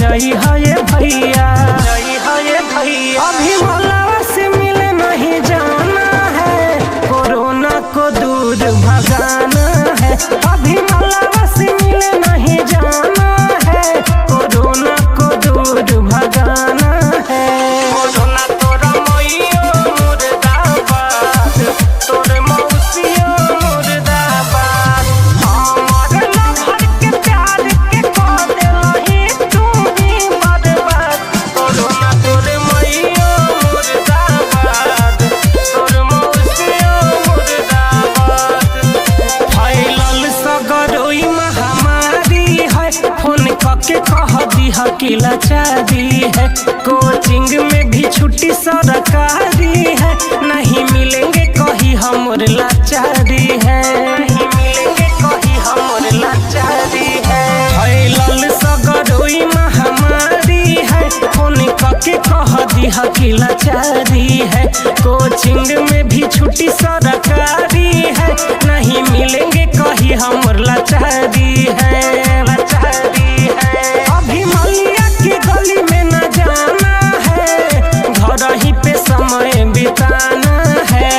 जई है भैया, जई है भैया। अभी मलावा से मिले नहीं जाना है, कोरोना को दूर भगाना है। अभी मलावा से मिले नहीं जाना है, कोरोना को दूर भगाना है। कोरोना तोरा मैयो मुर्दाबाद, तोरे मौसियो मुर्दाबाद। हमारे लहर के प्यार के खो देलही तू ही बर्बाद। कोरोना तोरे मैयो मुर्दाबाद, तोरे मौसियो मुर्दाबाद। फैलल सगरोई महामारी है, फोन करके कह दिहा कि लाचारी है। कोचिंग में भी छुट्टी सरकारी है, नहीं मिलेंगे कहीं हमर लाचारी है, नहीं मिलेंगे कहीं हमर लाचारी है। फैलल सगरोई महामारी है, फोन करके कह दिहा कि लाचारी है। कोचिंग में भी छुट्टी सरकारी है, नहीं मिलेंगे कहीं हमर लाचारी है, लाचारी है। अभी मलिया की गली में न जाना है, घर ही पे समय बिताना है,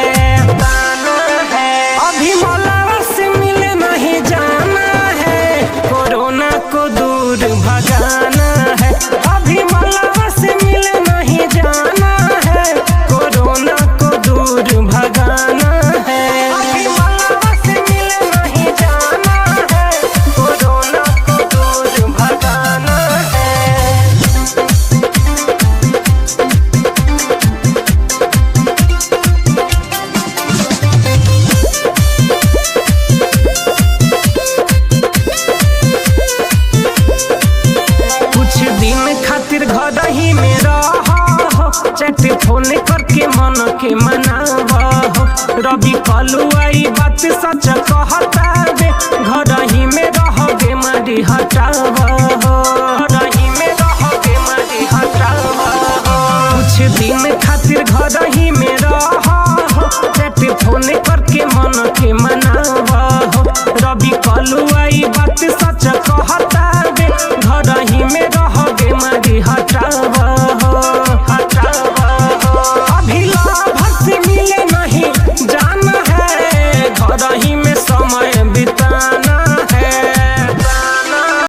बिताना है। अभी मलावा से मिले नहीं जाना है, कोरोना को दूर भगाना है। अभी मलावा से मिले नहीं जाना है, कोरोना को दूर भगाना है। अभी मलावा से मिले नहीं जाना है, कोरोना को दूर भगाना है। कुछ दिन खातिर घर ही में रहो, चैट फोन करके मन के मनावा हो। रवि कलुआई बात सच कहता बे, घर ही में रहोगे मारी हटावा हो।